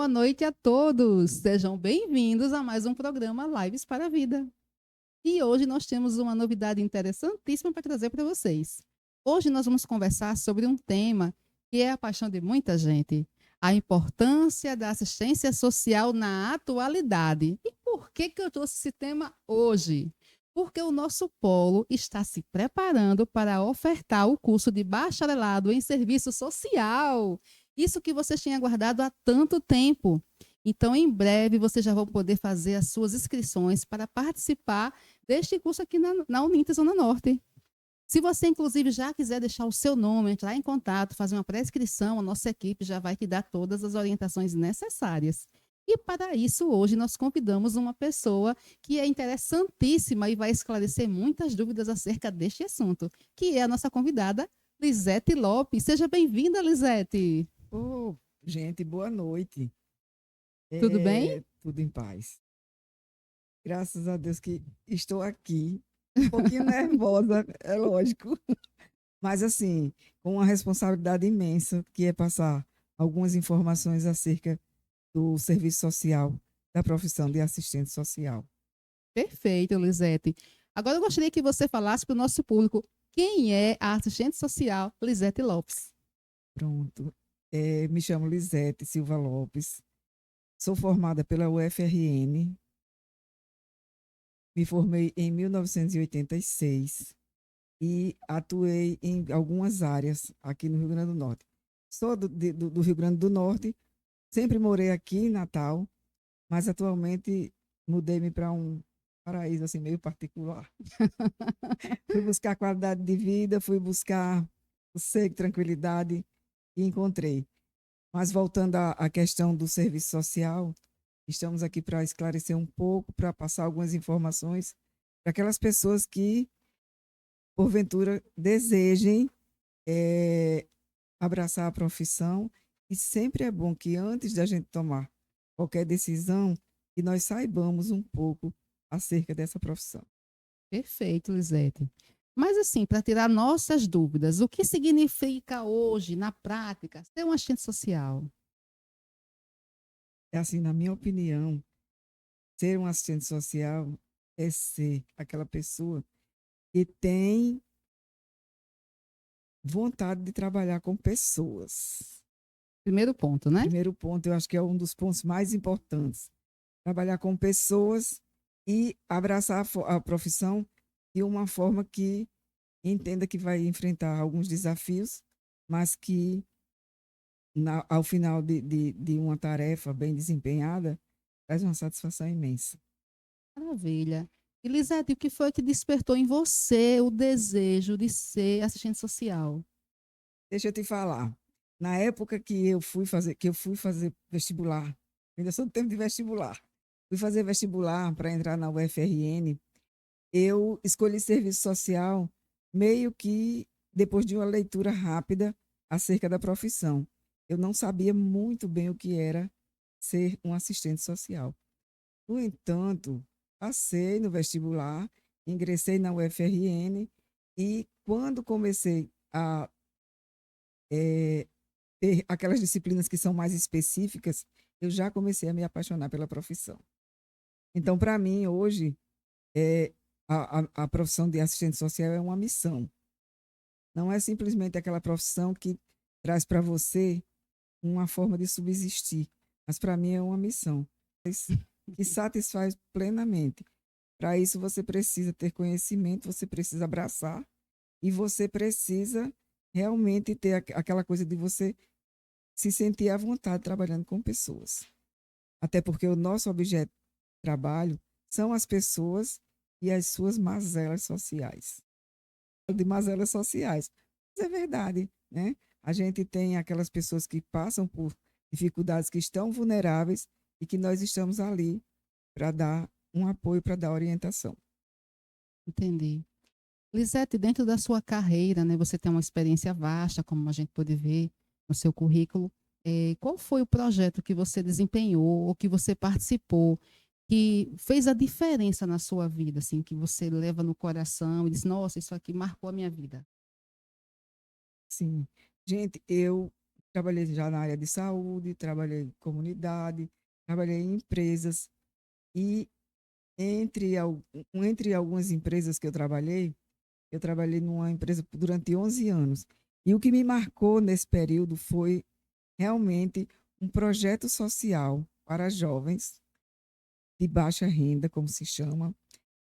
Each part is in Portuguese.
boa noite a todos. Sejam bem-vindos a mais um programa Lives para a Vida. E hoje nós temos uma novidade interessantíssima para trazer para vocês. Hoje nós vamos conversar sobre um tema que é a paixão de muita gente: a importância da assistência social na atualidade. E por que eu trouxe esse tema hoje? Porque o nosso polo está se preparando para ofertar o curso de bacharelado em serviço social. Isso que vocês tinham aguardado há tanto tempo. Então, em breve, vocês já vão poder fazer as suas inscrições para participar deste curso aqui na Uninter Zona Norte. Se você, inclusive, já quiser deixar o seu nome, entrar em contato, fazer uma pré-inscrição, a nossa equipe já vai te dar todas as orientações necessárias. E para isso, hoje, nós convidamos uma pessoa que é interessantíssima e vai esclarecer muitas dúvidas acerca deste assunto, que é a nossa convidada, Lisete Lopes. Seja bem-vinda, Lisete. Ô, gente, boa noite. Tudo bem? Tudo em paz. Graças a Deus que estou aqui. Um pouquinho nervosa, é lógico. Mas, assim, com uma responsabilidade imensa, que é passar algumas informações acerca do serviço social, da profissão de assistente social. Perfeito, Lisete. Agora eu gostaria que você falasse para o nosso público quem é a assistente social Lisete Lopes. Pronto. Me chamo Lisete Silva Lopes. Sou formada pela UFRN. Me formei em 1986 e atuei em algumas áreas aqui no Rio Grande do Norte. Sou do Rio Grande do Norte, sempre morei aqui em Natal, mas atualmente mudei-me para um paraíso assim meio particular. Fui buscar qualidade de vida, fui buscar sossego, tranquilidade e encontrei. Mas voltando à questão do serviço social, estamos aqui para esclarecer um pouco, para passar algumas informações para aquelas pessoas que porventura desejem abraçar a profissão. E sempre é bom que antes da gente tomar qualquer decisão, que nós saibamos um pouco acerca dessa profissão. Perfeito, Lisete. Mas assim, para tirar nossas dúvidas, o que significa hoje, na prática, ser um assistente social? É assim, na minha opinião, ser um assistente social é ser aquela pessoa que tem vontade de trabalhar com pessoas. Primeiro ponto, né? Primeiro ponto, eu acho que é um dos pontos mais importantes. Trabalhar com pessoas e abraçar a profissão de uma forma que entenda que vai enfrentar alguns desafios, mas que ao final de uma tarefa bem desempenhada, traz uma satisfação imensa. Maravilha. E Lisete, o que foi que despertou em você o desejo de ser assistente social? Deixa eu te falar. Na época que eu fui fazer vestibular, ainda sou do tempo de vestibular, fui fazer vestibular para entrar na UFRN, eu escolhi serviço social meio que depois de uma leitura rápida acerca da profissão. Eu não sabia muito bem o que era ser um assistente social. No entanto, passei no vestibular, ingressei na UFRN e quando comecei a ter aquelas disciplinas que são mais específicas, eu já comecei a me apaixonar pela profissão. Então, para mim, hoje, é, a profissão de assistente social é uma missão. Não é simplesmente aquela profissão que traz para você uma forma de subsistir, mas para mim é uma missão que satisfaz plenamente. Para isso, você precisa ter conhecimento, você precisa abraçar e você precisa realmente ter aquela coisa de você se sentir à vontade trabalhando com pessoas. Até porque o nosso objeto de trabalho são as pessoas e as suas mazelas sociais. De mazelas sociais. Mas é verdade, né? A gente tem aquelas pessoas que passam por dificuldades, que estão vulneráveis e que nós estamos ali para dar um apoio, para dar orientação. Entendi. Lisete, dentro da sua carreira, né, você tem uma experiência vasta, como a gente pode ver no seu currículo. Qual foi o projeto que você desempenhou ou que você participou que fez a diferença na sua vida, assim, que você leva no coração e diz, nossa, isso aqui marcou a minha vida? Sim. Gente, eu trabalhei já na área de saúde, trabalhei em comunidade, trabalhei em empresas. E entre algumas empresas que eu trabalhei numa empresa durante 11 anos. E o que me marcou nesse período foi realmente um projeto social para jovens de baixa renda, como se chama.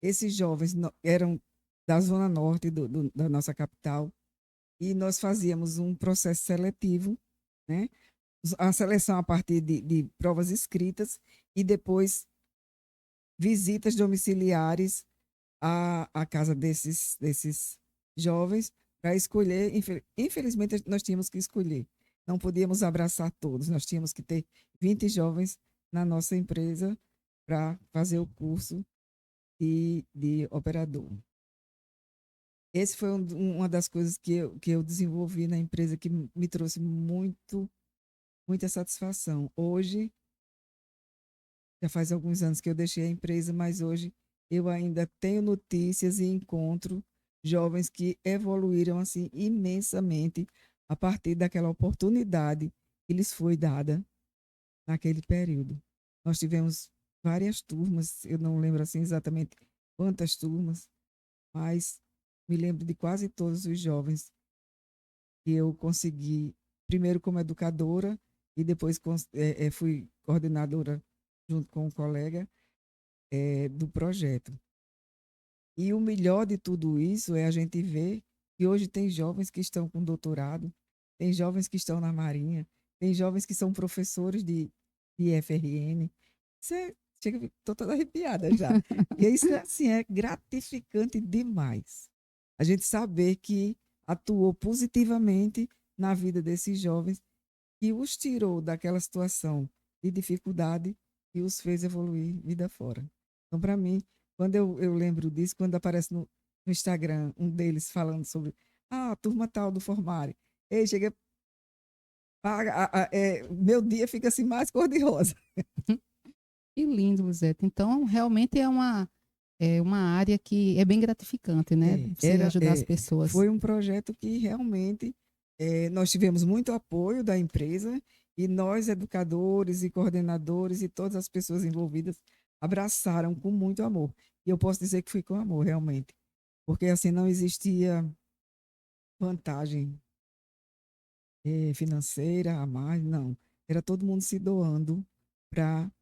Esses jovens eram da zona norte da nossa capital e nós fazíamos um processo seletivo, né? A seleção a partir de provas escritas e depois visitas domiciliares à casa desses jovens para escolher. Infelizmente, nós tínhamos que escolher. Não podíamos abraçar todos, nós tínhamos que ter 20 jovens na nossa empresa para fazer o curso de operador. Esse foi uma das coisas que eu desenvolvi na empresa que me trouxe muita satisfação. Hoje, já faz alguns anos que eu deixei a empresa, mas hoje eu ainda tenho notícias e encontro jovens que evoluíram assim imensamente a partir daquela oportunidade que lhes foi dada naquele período. Nós tivemos várias turmas, eu não lembro assim exatamente quantas turmas, mas me lembro de quase todos os jovens que eu consegui, primeiro como educadora e depois fui coordenadora junto com um colega do projeto. E o melhor de tudo isso é a gente ver que hoje tem jovens que estão com doutorado, tem jovens que estão na Marinha, tem jovens que são professores de FRN. Você chega, estou toda arrepiada já. Porque isso assim, é gratificante demais. A gente saber que atuou positivamente na vida desses jovens, que os tirou daquela situação de dificuldade e os fez evoluir vida fora. Então, para mim, quando eu lembro disso, quando aparece no Instagram um deles falando sobre a turma tal do Formare, ei, chega, meu dia fica assim mais cor-de-rosa. Que lindo, Luzete. Então, realmente é uma área que é bem gratificante, né? Você ajudar as pessoas. Foi um projeto que realmente nós tivemos muito apoio da empresa e nós, educadores e coordenadores e todas as pessoas envolvidas, abraçaram com muito amor. E eu posso dizer que foi com amor, realmente. Porque assim não existia vantagem financeira a mais, não. Era todo mundo se doando para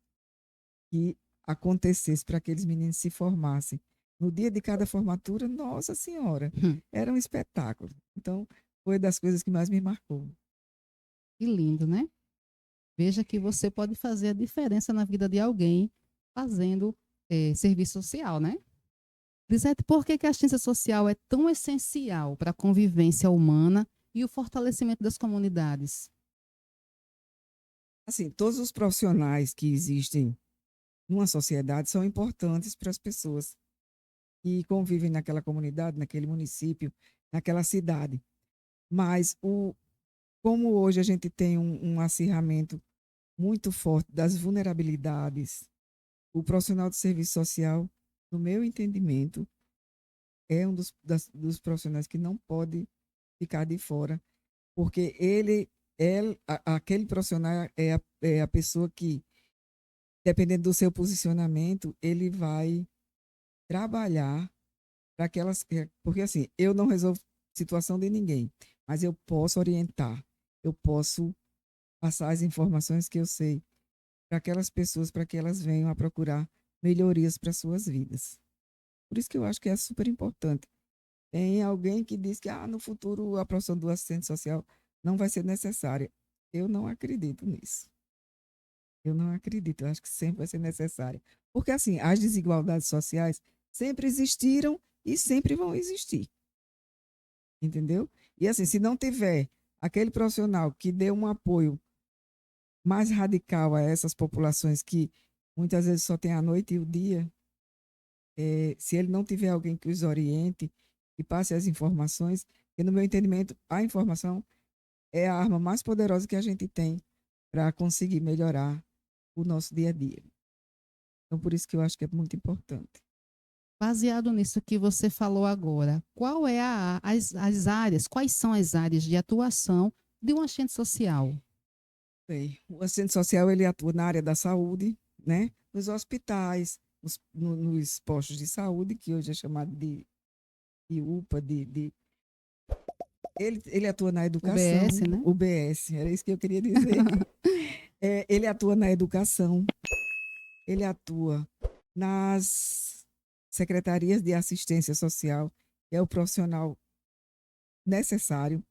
que acontecesse, para que aqueles meninos se formassem. No dia de cada formatura, nossa senhora, era um espetáculo. Então, foi das coisas que mais me marcou. Que lindo, né? Veja que você pode fazer a diferença na vida de alguém fazendo serviço social, né? Lisete, por que a assistência social é tão essencial para a convivência humana e o fortalecimento das comunidades? Assim, todos os profissionais que existem numa sociedade são importantes para as pessoas que convivem naquela comunidade, naquele município, naquela cidade. Mas como hoje a gente tem um acirramento muito forte das vulnerabilidades, o profissional de serviço social, no meu entendimento, é um dos profissionais que não pode ficar de fora, porque aquele profissional é a pessoa que, dependendo do seu posicionamento, ele vai trabalhar para aquelas. Porque assim, eu não resolvo situação de ninguém, mas eu posso orientar, eu posso passar as informações que eu sei para aquelas pessoas, para que elas venham a procurar melhorias para suas vidas. Por isso que eu acho que é super importante. Tem alguém que diz que no futuro a profissão do assistente social não vai ser necessária. Eu não acredito nisso. Eu não acredito. Eu acho que sempre vai ser necessária. Porque, assim, as desigualdades sociais sempre existiram e sempre vão existir. Entendeu? E, assim, se não tiver aquele profissional que dê um apoio mais radical a essas populações que muitas vezes só tem a noite e o dia, se ele não tiver alguém que os oriente e passe as informações, que no meu entendimento, a informação é a arma mais poderosa que a gente tem para conseguir melhorar o nosso dia a dia. Então, por isso que eu acho que é muito importante. Baseado nisso que você falou agora, qual é as áreas, quais são as áreas de atuação de um assistente social? Bem, o assistente social ele atua na área da saúde, né? Nos hospitais, nos postos de saúde, que hoje é chamado de UPA, ele atua na educação, UBS, né? UBS, era isso que eu queria dizer. Ele atua na educação, ele atua nas secretarias de assistência social, que é o profissional necessário.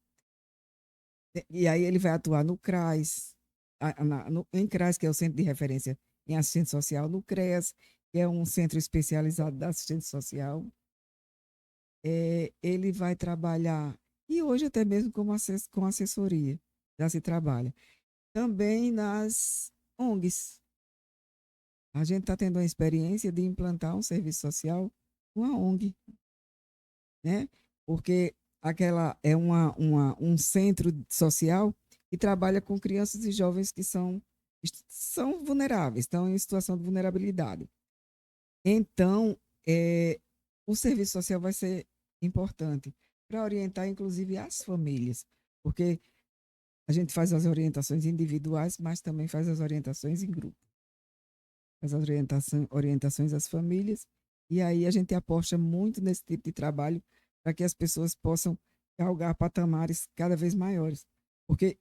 E aí ele vai atuar no CRAS, em CRAS, que é o Centro de Referência em Assistência Social, no CREAS, que é um centro especializado da assistência social. Ele vai trabalhar, e hoje até mesmo com assessoria, já se trabalha. Também nas ONGs. A gente está tendo a experiência de implantar um serviço social com a ONG, né? Porque aquela é um centro social que trabalha com crianças e jovens que são vulneráveis, estão em situação de vulnerabilidade. Então, o serviço social vai ser importante para orientar, inclusive, as famílias, porque a gente faz as orientações individuais, mas também faz as orientações em grupo. As orientações às famílias, e aí a gente aposta muito nesse tipo de trabalho para que as pessoas possam galgar patamares cada vez maiores. Porque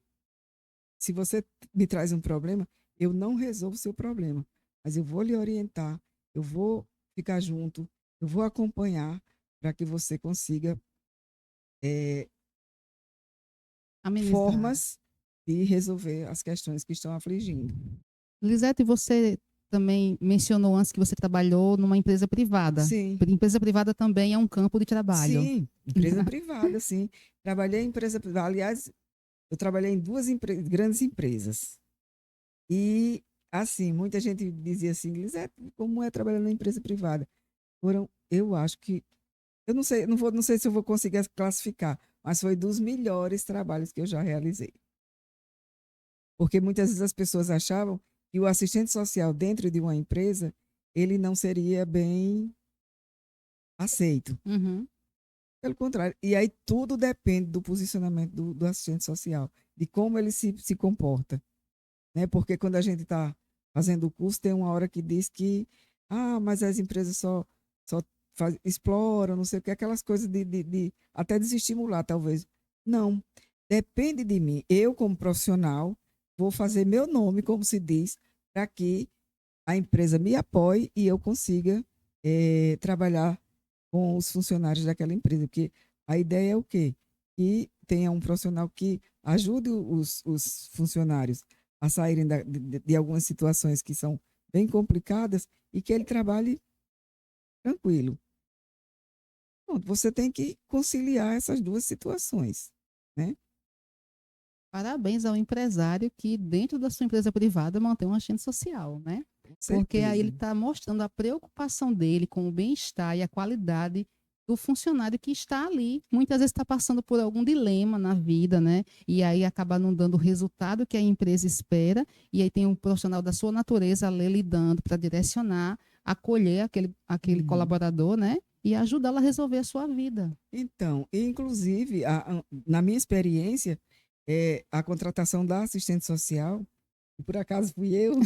se você me traz um problema, eu não resolvo o seu problema, mas eu vou lhe orientar, eu vou ficar junto, eu vou acompanhar para que você consiga Amenizar. formas de resolver as questões que estão afligindo. Lisete, você também mencionou antes que você trabalhou numa empresa privada. Sim. Empresa privada também é um campo de trabalho. Sim, empresa privada, sim. Trabalhei em empresa privada. Aliás, eu trabalhei em duas grandes empresas. E, assim, muita gente dizia assim, Lisete, como é trabalhar na empresa privada? Eu acho que, eu não sei, não sei se eu vou conseguir classificar, mas foi dos melhores trabalhos que eu já realizei. Porque muitas vezes as pessoas achavam que o assistente social dentro de uma empresa, ele não seria bem aceito. Uhum. Pelo contrário. E aí tudo depende do posicionamento do assistente social, de como ele se comporta. Né? Porque quando a gente está fazendo o curso, tem uma hora que diz que mas as empresas só exploram, não sei o que, aquelas coisas de até desestimular, talvez. Não. Depende de mim. Eu, como profissional, vou fazer meu nome, como se diz, para que a empresa me apoie e eu consiga trabalhar com os funcionários daquela empresa. Porque a ideia é o quê? Que tenha um profissional que ajude os funcionários a saírem de algumas situações que são bem complicadas e que ele trabalhe tranquilo. Pronto, você tem que conciliar essas duas situações, né? Parabéns ao empresário que, dentro da sua empresa privada, mantém um assistente social, né? Porque aí ele está mostrando a preocupação dele com o bem-estar e a qualidade do funcionário que está ali. Muitas vezes está passando por algum dilema na vida, né? E aí acaba não dando o resultado que a empresa espera, e aí tem um profissional da sua natureza ali lidando para direcionar, acolher aquele colaborador, né? E ajudá-lo a resolver a sua vida. Então, inclusive, na minha experiência, a contratação da assistente social, que por acaso fui eu,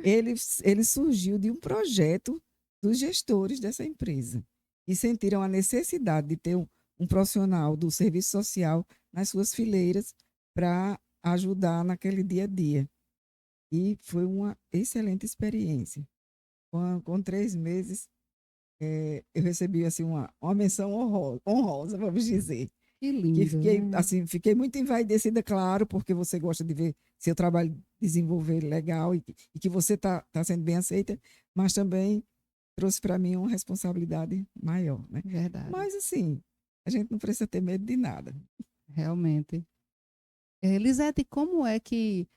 ele surgiu de um projeto dos gestores dessa empresa, e sentiram a necessidade de ter um profissional do serviço social nas suas fileiras para ajudar naquele dia a dia. E foi uma excelente experiência. Com 3 meses, eu recebi assim, uma menção honrosa, vamos dizer. Que lindo. Que fiquei muito envaidecida, claro, porque você gosta de ver seu trabalho desenvolver legal e que você está sendo bem aceita, mas também trouxe para mim uma responsabilidade maior, né? Verdade. Mas, assim, a gente não precisa ter medo de nada. Realmente. Lisete, como é que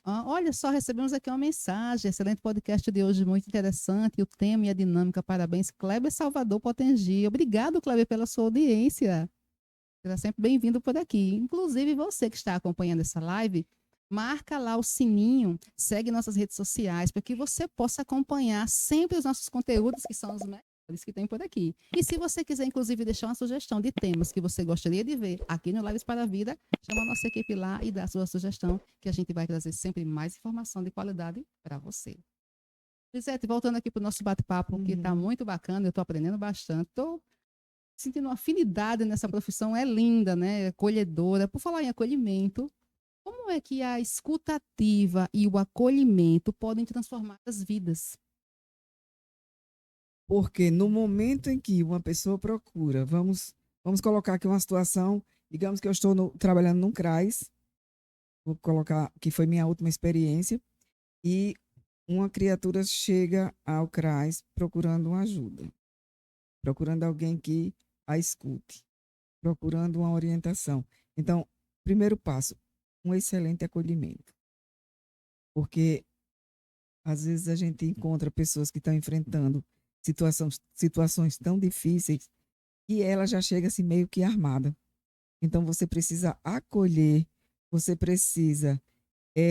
olha só, recebemos aqui uma mensagem, excelente podcast de hoje, muito interessante, o tema e a dinâmica, parabéns, Kleber Salvador Potengi. Obrigado, Kleber, pela sua audiência. Será sempre bem-vindo por aqui. Inclusive, você que está acompanhando essa live, marca lá o sininho, segue nossas redes sociais, para que você possa acompanhar sempre os nossos conteúdos, que são os melhores. melhores que tem por aqui. E se você quiser, inclusive, deixar uma sugestão de temas que você gostaria de ver aqui no Lives para a Vida, chama a nossa equipe lá e dá a sua sugestão, que a gente vai trazer sempre mais informação de qualidade para você. Lisete, voltando aqui para o nosso bate-papo, que está muito bacana, eu estou aprendendo bastante, estou sentindo uma afinidade nessa profissão, é linda, né? É acolhedora. Por falar em acolhimento, como é que a escuta ativa e o acolhimento podem transformar as vidas? Porque no momento em que uma pessoa procura, vamos colocar aqui uma situação, digamos que eu estou trabalhando num CRAS, vou colocar que foi minha última experiência, e uma criatura chega ao CRAS procurando uma ajuda, procurando alguém que a escute, procurando uma orientação. Então, primeiro passo, um excelente acolhimento. Porque às vezes a gente encontra pessoas que estão enfrentando situações tão difíceis e ela já chega assim meio que armada. Então você precisa acolher, você precisa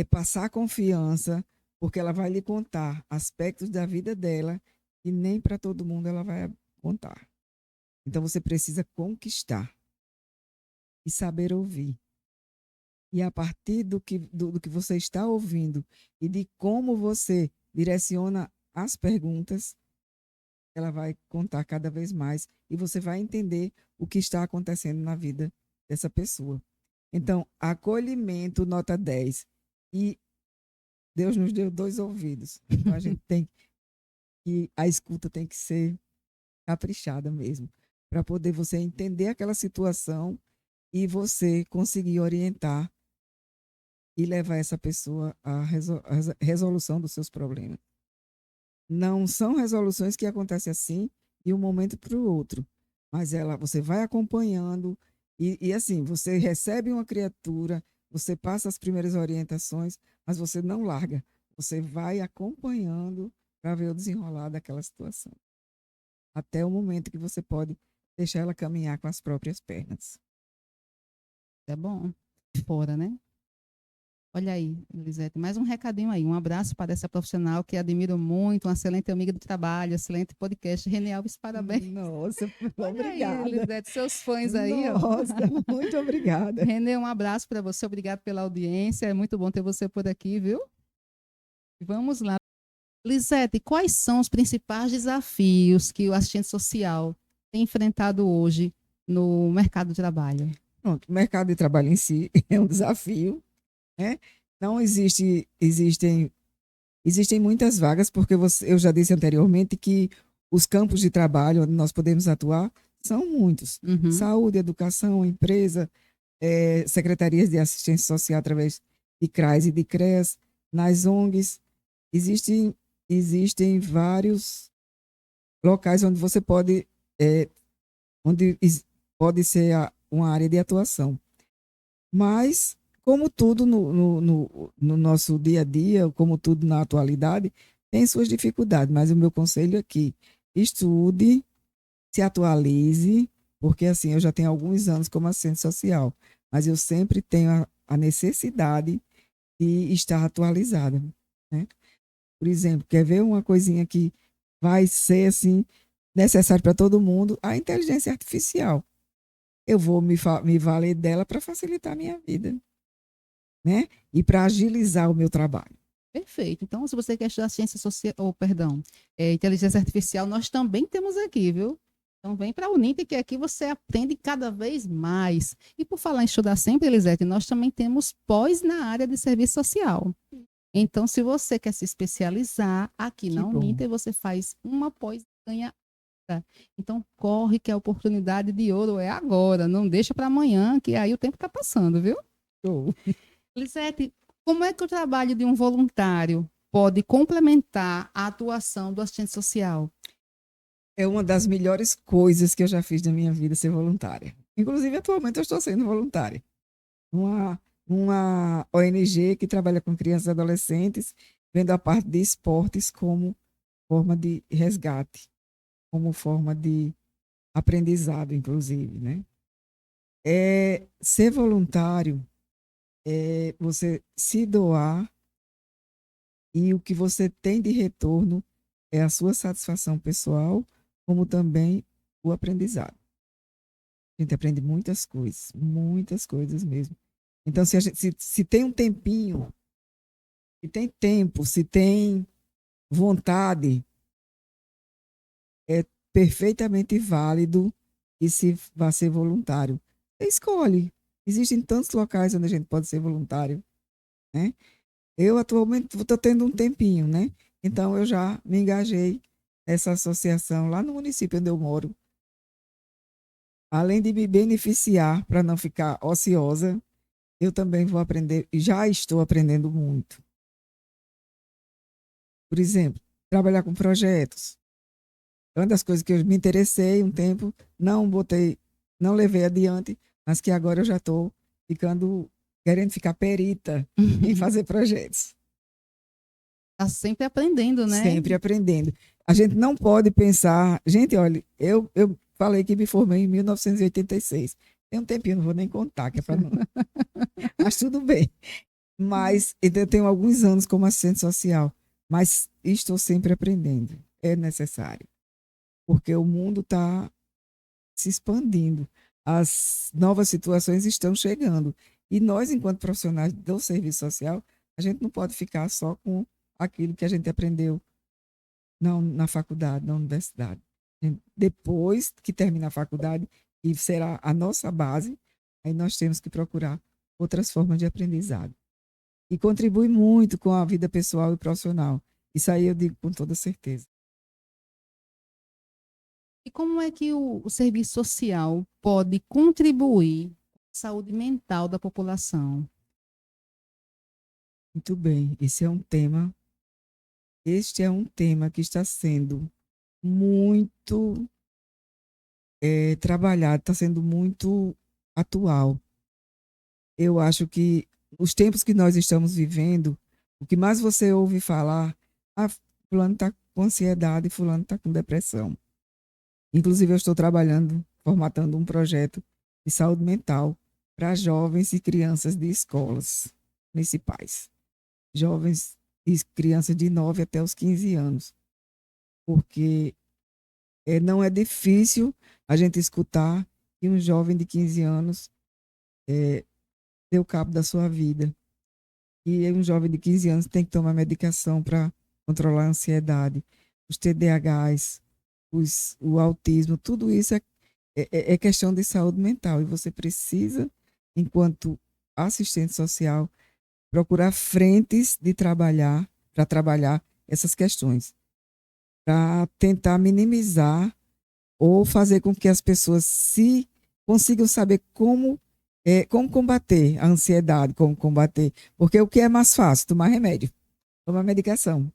passar confiança, porque ela vai lhe contar aspectos da vida dela e nem para todo mundo ela vai contar. Então você precisa conquistar e saber ouvir. E a partir do que você está ouvindo e de como você direciona as perguntas, ela vai contar cada vez mais e você vai entender o que está acontecendo na vida dessa pessoa. Então, acolhimento, nota 10. E Deus nos deu 2 ouvidos. Então, a gente tem que, a escuta tem que ser caprichada mesmo, para poder você entender aquela situação e você conseguir orientar e levar essa pessoa à resolução dos seus problemas. Não são resoluções que acontecem assim de um momento para o outro, mas você vai acompanhando e assim, você recebe uma criatura, você passa as primeiras orientações, mas você não larga, você vai acompanhando para ver o desenrolar daquela situação, até o momento que você pode deixar ela caminhar com as próprias pernas. É bom. Fora, né? Olha aí, Elisete, mais um recadinho aí. Um abraço para essa profissional que admiro muito, uma excelente amiga do trabalho, excelente podcast. Renê Alves, parabéns. Nossa, Olha aí, obrigada. Elisete, seus fãs aí, ó. Nossa, muito obrigada. Renê, um abraço para você, obrigado pela audiência. É muito bom ter você por aqui, viu? Vamos lá. Lisete, quais são os principais desafios que o assistente social tem enfrentado hoje no mercado de trabalho? Pronto, o mercado de trabalho em si é um desafio, né? Não existem muitas vagas, porque eu já disse anteriormente que os campos de trabalho onde nós podemos atuar são muitos. Uhum. Saúde, educação, empresa, secretarias de assistência social através de CRAS e de CREAS, nas ONGs, existem vários locais onde você pode, pode ser uma área de atuação. Mas, como tudo no nosso dia a dia, como tudo na atualidade, tem suas dificuldades. Mas o meu conselho é que estude, se atualize, porque assim, eu já tenho alguns anos como assistente social, mas eu sempre tenho a necessidade de estar atualizada, né? Por exemplo, quer ver uma coisinha que vai ser assim necessário para todo mundo? A inteligência artificial. Eu vou me valer dela para facilitar a minha vida, né? E para agilizar o meu trabalho. Perfeito. Então, se você quer estudar ciência social, ou perdão, inteligência artificial, nós também temos aqui, viu? Então, vem para a Uninter, que aqui você aprende cada vez mais. E por falar em estudar sempre, Elisete, nós também temos pós na área de serviço social. Então, se você quer se especializar aqui na Uninter, você faz uma pós e ganha outra. Então, corre que a oportunidade de ouro é agora. Não deixa para amanhã, que aí o tempo está passando, viu? Show. Lisete, como é que o trabalho de um voluntário pode complementar a atuação do assistente social? É uma das melhores coisas que eu já fiz na minha vida ser voluntária. Inclusive, atualmente eu estou sendo voluntária. Uma ONG que trabalha com crianças e adolescentes, vendo a parte de esportes como forma de resgate, como forma de aprendizado, inclusive, né? Ser voluntário é você se doar e o que você tem de retorno é a sua satisfação pessoal como também o aprendizado. A gente aprende muitas coisas mesmo. Então, se tem um tempinho, se tem tempo, se tem vontade, é perfeitamente válido e se vai ser voluntário. Você escolhe. Existem tantos locais onde a gente pode ser voluntário, né? Eu atualmente estou tendo um tempinho, né? Então eu já me engajei nessa associação lá no município onde eu moro. Além de me beneficiar para não ficar ociosa, eu também vou aprender, e já estou aprendendo muito. Por exemplo, trabalhar com projetos. Uma das coisas que eu me interessei um tempo, não levei adiante, mas que agora eu já estou querendo ficar perita em fazer projetos. Está sempre aprendendo, né? Sempre aprendendo. A gente não pode pensar. Gente, olha, eu falei que me formei em 1986. Tem um tempinho, não vou nem contar, que é para não. Mas tudo bem. Mas eu tenho alguns anos como assistente social, mas estou sempre aprendendo. É necessário, porque o mundo está se expandindo. As novas situações estão chegando. E nós, enquanto profissionais do serviço social, a gente não pode ficar só com aquilo que a gente aprendeu na faculdade, na universidade. Depois que termina a faculdade, e será a nossa base, aí nós temos que procurar outras formas de aprendizado. E contribui muito com a vida pessoal e profissional. Isso aí eu digo com toda certeza. E como é que o serviço social pode contribuir com a saúde mental da população? Muito bem, este é um tema que está sendo muito trabalhado, está sendo muito atual. Eu acho que os tempos que nós estamos vivendo, o que mais você ouve falar, fulano está com ansiedade, fulano está com depressão. Inclusive, eu estou formatando um projeto de saúde mental para jovens e crianças de escolas municipais. Jovens e crianças de 9 até os 15 anos. Porque não é difícil a gente escutar que um jovem de 15 anos deu cabo da sua vida. E um jovem de 15 anos tem que tomar medicação para controlar a ansiedade, os TDAHs, o autismo, tudo isso é questão de saúde mental. E você precisa, enquanto assistente social, procurar frentes para trabalhar essas questões, para tentar minimizar ou fazer com que as pessoas se consigam saber como combater a ansiedade, como combater. Porque o que é mais fácil? Tomar remédio, tomar medicação.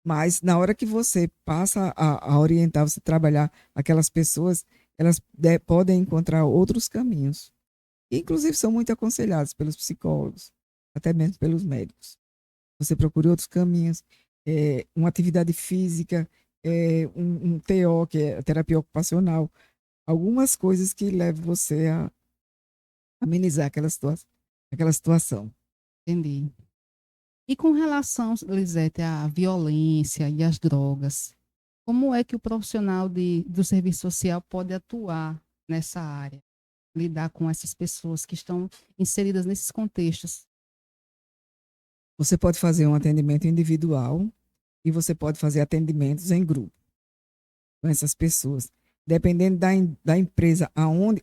Mas na hora que você passa a orientar, você trabalhar aquelas pessoas, elas podem encontrar outros caminhos. Que, inclusive, são muito aconselhados pelos psicólogos, até mesmo pelos médicos. Você procura outros caminhos, uma atividade física, um TO, que é a terapia ocupacional, algumas coisas que levam você a amenizar aquela situação. Entendi. E com relação, Lisete, à violência e às drogas, como é que o profissional do serviço social pode atuar nessa área? Lidar com essas pessoas que estão inseridas nesses contextos? Você pode fazer um atendimento individual e você pode fazer atendimentos em grupo com essas pessoas. Dependendo da empresa,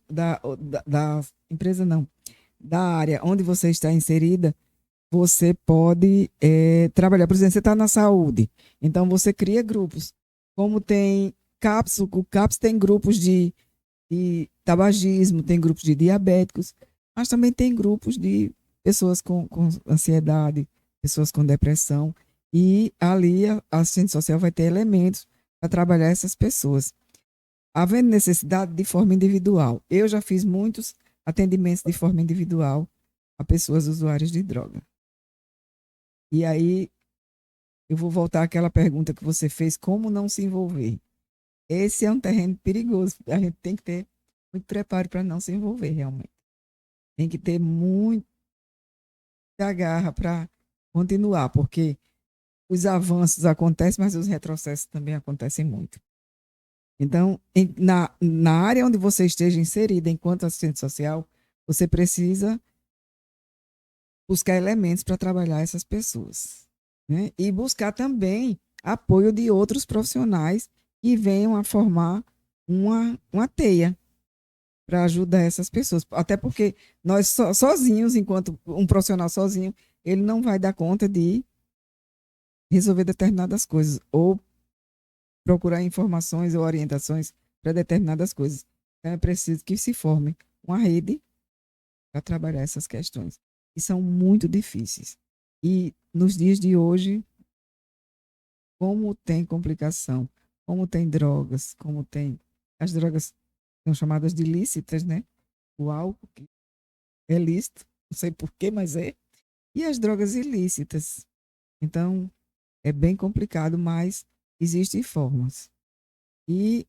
da empresa não, da área onde você está inserida, você pode trabalhar. Por exemplo, você está na saúde, então você cria grupos. Como tem CAPS, o CAPS tem grupos de tabagismo, tem grupos de diabéticos, mas também tem grupos de pessoas com ansiedade, pessoas com depressão, e ali a assistente social vai ter elementos para trabalhar essas pessoas. Havendo necessidade de forma individual. Eu já fiz muitos atendimentos de forma individual a pessoas usuárias de droga. E aí, eu vou voltar àquela pergunta que você fez, como não se envolver? Esse é um terreno perigoso, a gente tem que ter muito preparo para não se envolver realmente. Tem que ter muita garra para continuar, porque os avanços acontecem, mas os retrocessos também acontecem muito. Então, na área onde você esteja inserida enquanto assistente social, você precisa buscar elementos para trabalhar essas pessoas, né? E buscar também apoio de outros profissionais que venham a formar uma teia para ajudar essas pessoas. Até porque nós sozinhos, enquanto um profissional sozinho, ele não vai dar conta de resolver determinadas coisas ou procurar informações ou orientações para determinadas coisas. Então é preciso que se forme uma rede para trabalhar essas questões, que são muito difíceis. E nos dias de hoje, como tem complicação, como tem drogas, como tem as drogas são chamadas de lícitas, né? O álcool que é lícito, não sei porquê, mas é. E as drogas ilícitas. Então, é bem complicado, mas existem formas. E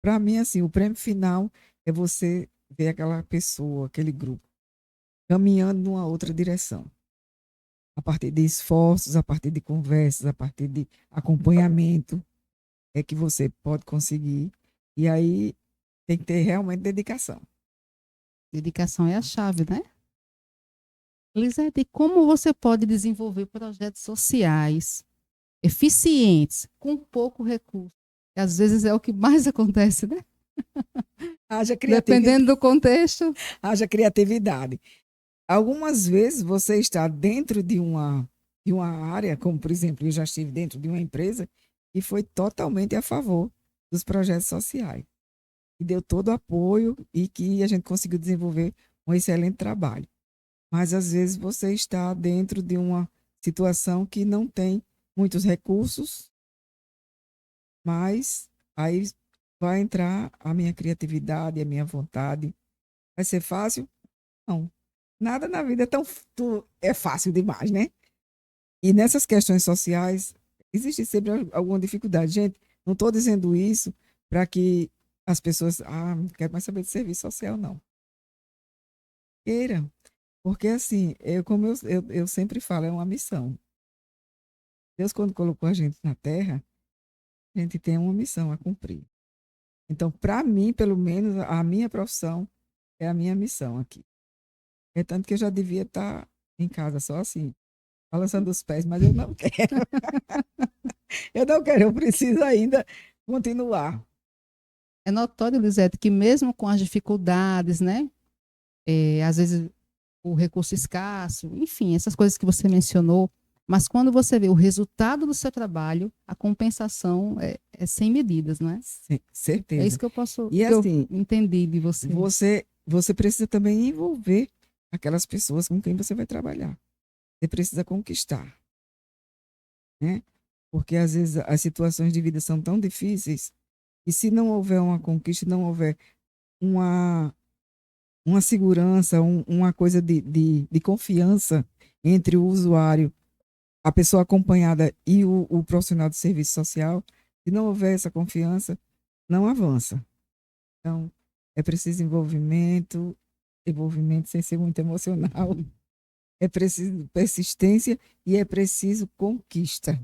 para mim, assim, o prêmio final é você ver aquela pessoa, aquele grupo, caminhando numa outra direção. A partir de esforços, a partir de conversas, a partir de acompanhamento, é que você pode conseguir. E aí tem que ter realmente dedicação. Dedicação é a chave, né? Lisete, como você pode desenvolver projetos sociais eficientes com pouco recurso? Que às vezes é o que mais acontece, né? Haja criatividade. Dependendo do contexto. Haja criatividade. Algumas vezes você está dentro de uma área, como por exemplo, eu já estive dentro de uma empresa e foi totalmente a favor dos projetos sociais. E deu todo o apoio e que a gente conseguiu desenvolver um excelente trabalho. Mas às vezes você está dentro de uma situação que não tem muitos recursos, mas aí vai entrar a minha criatividade, a minha vontade. Vai ser fácil? Não. Nada na vida é fácil demais, né? E nessas questões sociais, existe sempre alguma dificuldade. Gente, não estou dizendo isso para que as pessoas, não quero mais saber de serviço social, não. Queira. Porque assim, como eu sempre falo, é uma missão. Deus, quando colocou a gente na Terra, a gente tem uma missão a cumprir. Então, para mim, pelo menos, a minha profissão é a minha missão aqui. É tanto que eu já devia estar em casa só assim, balançando os pés, mas eu não quero. Eu não quero, eu preciso ainda continuar. É notório, Lisete, que mesmo com as dificuldades, né? Às vezes o recurso escasso, enfim, essas coisas que você mencionou, mas quando você vê o resultado do seu trabalho, a compensação é sem medidas, não é? É isso Certeza. que E que eu assim, entendi de você. você precisa também envolver aquelas pessoas com quem você vai trabalhar. Você precisa conquistar, né? Porque às vezes as situações de vida são tão difíceis e se não houver uma conquista, não houver uma, uma segurança, uma coisa de confiança entre o usuário, a pessoa acompanhada e o profissional de serviço social, se não houver essa confiança, não avança. Então, é preciso envolvimento sem ser muito emocional, é preciso persistência e é preciso conquista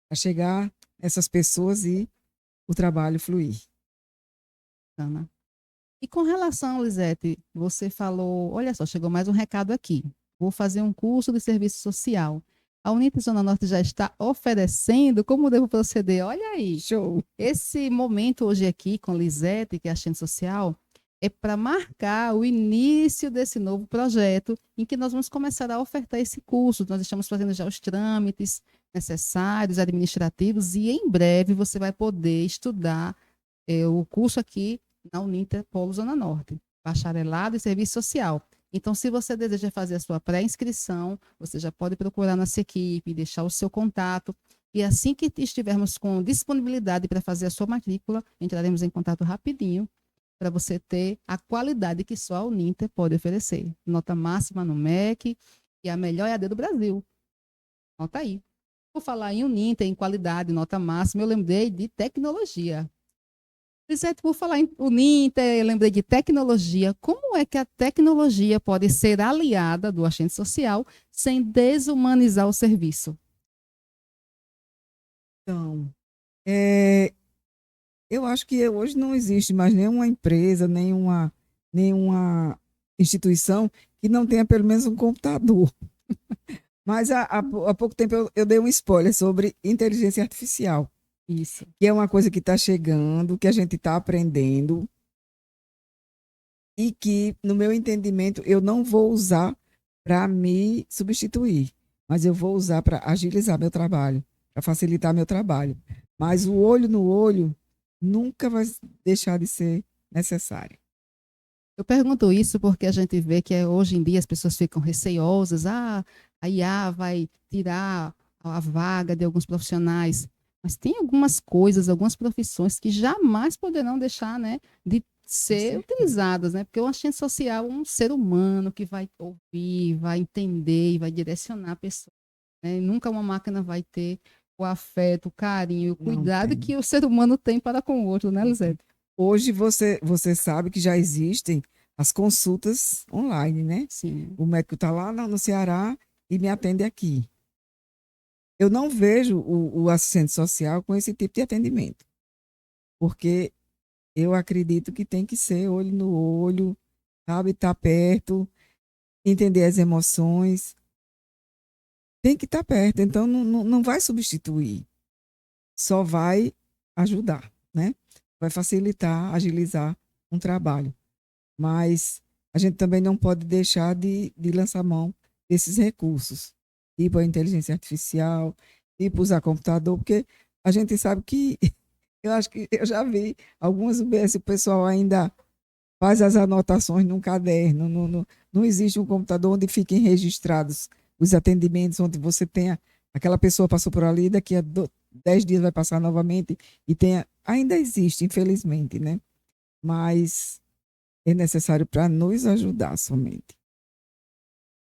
para chegar nessas pessoas e o trabalho fluir. Ana. E com relação, Lisete, você falou, olha só, chegou mais um recado aqui. Vou fazer um curso de serviço social. A Unite Zona Norte já está oferecendo, como devo proceder? Olha aí, Show! esse momento hoje aqui com Lisete, que é assistente social, é para marcar o início desse novo projeto em que nós vamos começar a ofertar esse curso. Nós estamos fazendo já os trâmites necessários, administrativos, e em breve você vai poder estudar o curso aqui na Uninter Polo Zona Norte, bacharelado em serviço social. Então, se você deseja fazer a sua pré-inscrição, você já pode procurar nossa equipe, deixar o seu contato, e assim que estivermos com disponibilidade para fazer a sua matrícula, entraremos em contato rapidinho para você ter a qualidade que só a Uninter pode oferecer. Nota máxima no MEC e a melhor EAD do Brasil. Nota aí. Por falar em Uninter, em qualidade, nota máxima, eu lembrei de tecnologia. Lisete, por falar em Uninter, eu lembrei de tecnologia. Como é que a tecnologia pode ser aliada do agente social sem desumanizar o serviço? Então, é, Eu acho que hoje não existe mais nenhuma empresa, nenhuma instituição que não tenha pelo menos um computador. Mas há pouco tempo eu dei um spoiler sobre inteligência artificial, Isso. que é uma coisa que está chegando, que a gente está aprendendo e que, no meu entendimento, eu não vou usar para me substituir, mas eu vou usar para agilizar meu trabalho, para facilitar meu trabalho. Mas o olho no olho nunca vai deixar de ser necessário. Eu pergunto isso porque a gente vê que hoje em dia as pessoas ficam receosas. Ah, a IA vai tirar a vaga de alguns profissionais. Mas tem algumas coisas, algumas profissões que jamais poderão deixar, né, de Com ser certeza. utilizadas, né? Porque o assistente social é um ser humano que vai ouvir, vai entender e vai direcionar a pessoa, né? E nunca uma máquina vai ter o afeto, o carinho, o Não cuidado tem. que o ser humano tem para com o outro, né, Não tem. Lisete? Hoje você sabe que já existem as consultas online, né? Sim. O médico está lá no Ceará e me atende aqui. Eu não vejo o assistente social com esse tipo de atendimento, porque eu acredito que tem que ser olho no olho, sabe? Estar perto, entender as emoções, tem que estar perto. Então não vai substituir, só vai ajudar, né? Vai facilitar, agilizar um trabalho. Mas a gente também não pode deixar de lançar mão desses recursos, tipo a inteligência artificial, tipo usar computador, porque a gente sabe que eu acho que eu já vi algumas UBS, o pessoal ainda faz as anotações num caderno, não existe um computador onde fiquem registrados os atendimentos, onde você tenha aquela pessoa passou por ali, daqui a 10 dias vai passar novamente e tenha, ainda existe, infelizmente, né? Mas é necessário para nos ajudar somente.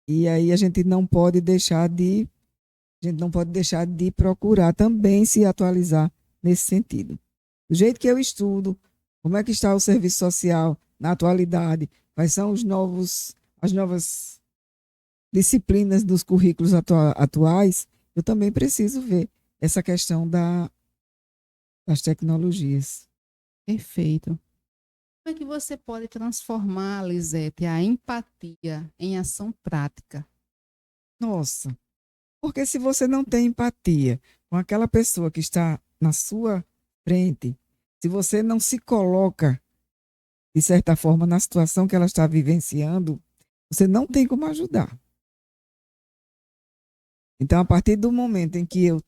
E aí a gente não pode deixar de procurar também se atualizar nesse sentido. Do jeito que eu estudo, como é que está o serviço social na atualidade, quais são as novas disciplinas dos currículos atuais, eu também preciso ver essa questão das tecnologias. Perfeito. Como é que você pode transformar, Lisete, a empatia em ação prática? Nossa, porque se você não tem empatia com aquela pessoa que está na sua frente, se você não se coloca, de certa forma, na situação que ela está vivenciando, você não tem como ajudar. Então, a partir do momento em que eu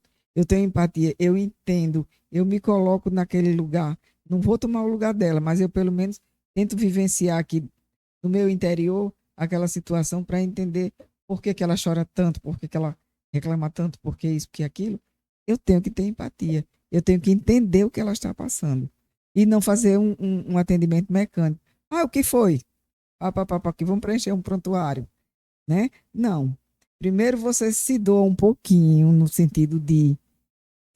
tenho empatia, eu entendo, eu me coloco naquele lugar, não vou tomar o lugar dela, mas eu pelo menos tento vivenciar aqui no meu interior aquela situação para entender por que que ela chora tanto, por que que ela reclama tanto, por que isso, por que aquilo. Eu tenho que ter empatia, eu tenho que entender o que ela está passando e não fazer um atendimento mecânico. Ah, o que foi? Aqui, vamos preencher um prontuário, né? Não. Primeiro você se doa um pouquinho no sentido de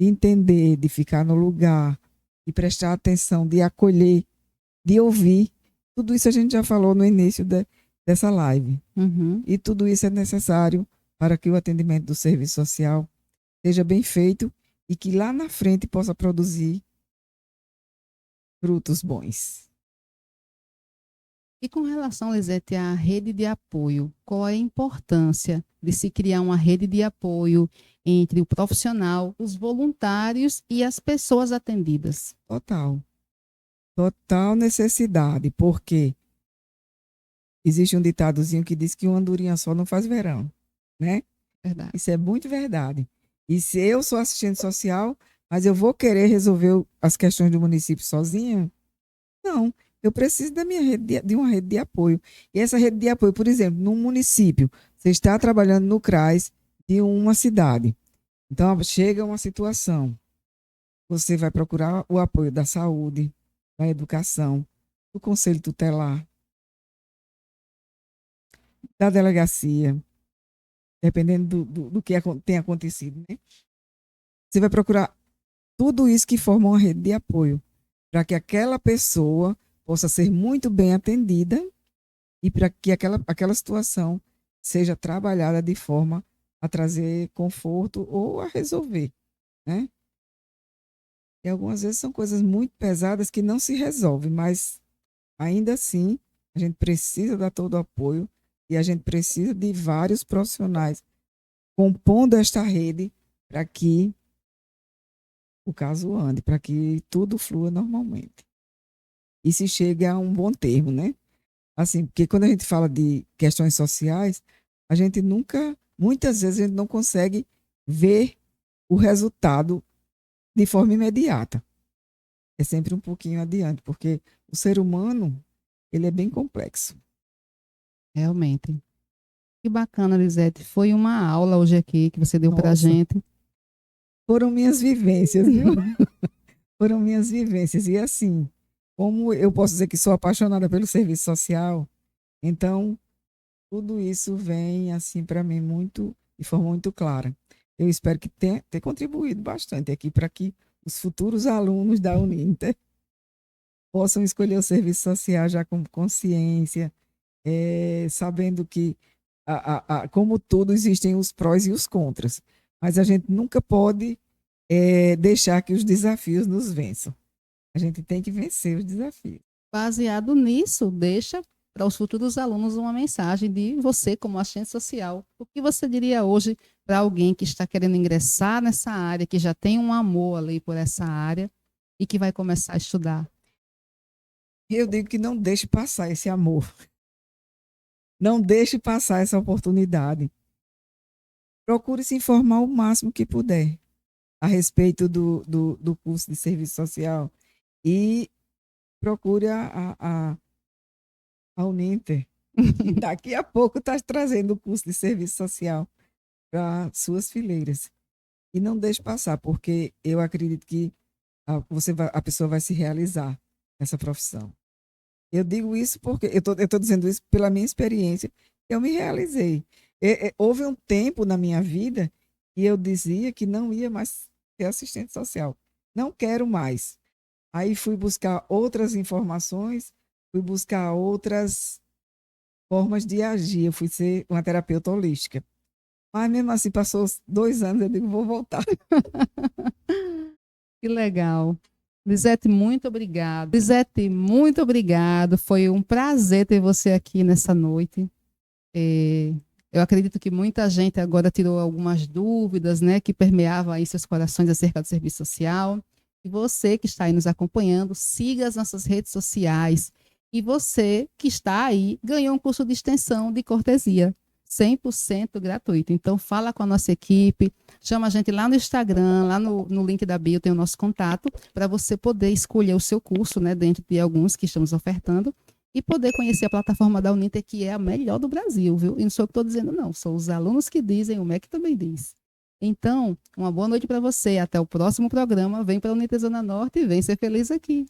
entender, de ficar no lugar, de prestar atenção, de acolher, de ouvir. Tudo isso a gente já falou no início dessa live. Uhum. E tudo isso é necessário para que o atendimento do serviço social seja bem feito e que lá na frente possa produzir frutos bons. E com relação, Lisete, à rede de apoio, qual é a importância de se criar uma rede de apoio entre o profissional, os voluntários e as pessoas atendidas? Total. Total necessidade, porque existe um ditadozinho que diz que uma andorinha só não faz verão, né? Verdade. Isso é muito verdade. E se eu sou assistente social, mas eu vou querer resolver as questões do município sozinha? Não. Eu preciso da minha rede de uma rede de apoio. E essa rede de apoio, por exemplo, num município, você está trabalhando no CRAS de uma cidade. Então, chega uma situação, você vai procurar o apoio da saúde, da educação, do conselho tutelar, da delegacia, dependendo do que tem acontecido, né? Você vai procurar tudo isso que forma uma rede de apoio, para que aquela pessoa possa ser muito bem atendida e para que aquela situação seja trabalhada de forma a trazer conforto ou a resolver, né? E algumas vezes são coisas muito pesadas que não se resolvem, mas ainda assim a gente precisa dar todo o apoio e a gente precisa de vários profissionais compondo esta rede para que o caso ande, para que tudo flua normalmente. E se chegue a um bom termo, né? Assim, porque quando a gente fala de questões sociais, a gente muitas vezes a gente não consegue ver o resultado de forma imediata. É sempre um pouquinho adiante, porque o ser humano, ele é bem complexo. Realmente. Que bacana, Lisete. Foi uma aula hoje aqui que você deu para a Nossa, gente. foram minhas vivências, viu? Foram minhas vivências. E assim, como eu posso dizer que sou apaixonada pelo serviço social, então tudo isso vem assim para mim muito, de forma muito clara. Eu espero que tenha contribuído bastante aqui para que os futuros alunos da Uninter possam escolher o serviço social já com consciência, sabendo que, como tudo, existem os prós e os contras, mas a gente nunca pode deixar que os desafios nos vençam. A gente tem que vencer os desafios. Baseado nisso, deixa para os futuros alunos uma mensagem de você como assistente social. O que você diria hoje para alguém que está querendo ingressar nessa área, que já tem um amor ali por essa área e que vai começar a estudar? Eu digo que não deixe passar esse amor, não deixe passar essa oportunidade. Procure se informar o máximo que puder a respeito do curso de serviço social e procure a Uninter. E daqui a pouco está trazendo o curso de serviço social para suas fileiras. E não deixe passar, porque eu acredito que a pessoa vai se realizar nessa profissão. Eu digo isso porque eu tô dizendo isso pela minha experiência. Eu me realizei. Houve um tempo na minha vida que eu dizia que não ia mais ser assistente social. Não quero mais. Aí fui buscar outras informações, fui buscar outras formas de agir. Eu fui ser uma terapeuta holística. Mas mesmo assim, passou 2 anos, eu digo, vou voltar. Que legal. Lisete, muito obrigada. Lisete, muito obrigado. Foi um prazer ter você aqui nessa noite. Eu acredito que muita gente agora tirou algumas dúvidas, né, que permeavam aí seus corações acerca do serviço social. E você que está aí nos acompanhando, siga as nossas redes sociais. E você que está aí ganhou um curso de extensão de cortesia, 100% gratuito. Então, fala com a nossa equipe, chama a gente lá no Instagram, lá no link da bio tem o nosso contato, para você poder escolher o seu curso, né, dentro de alguns que estamos ofertando, e poder conhecer a plataforma da Uninter, que é a melhor do Brasil, viu? E não sou eu que estou dizendo, não, são os alunos que dizem, o MEC também diz. Então, uma boa noite para você, até o próximo programa, vem para a Uninter Zona Norte e vem ser feliz aqui.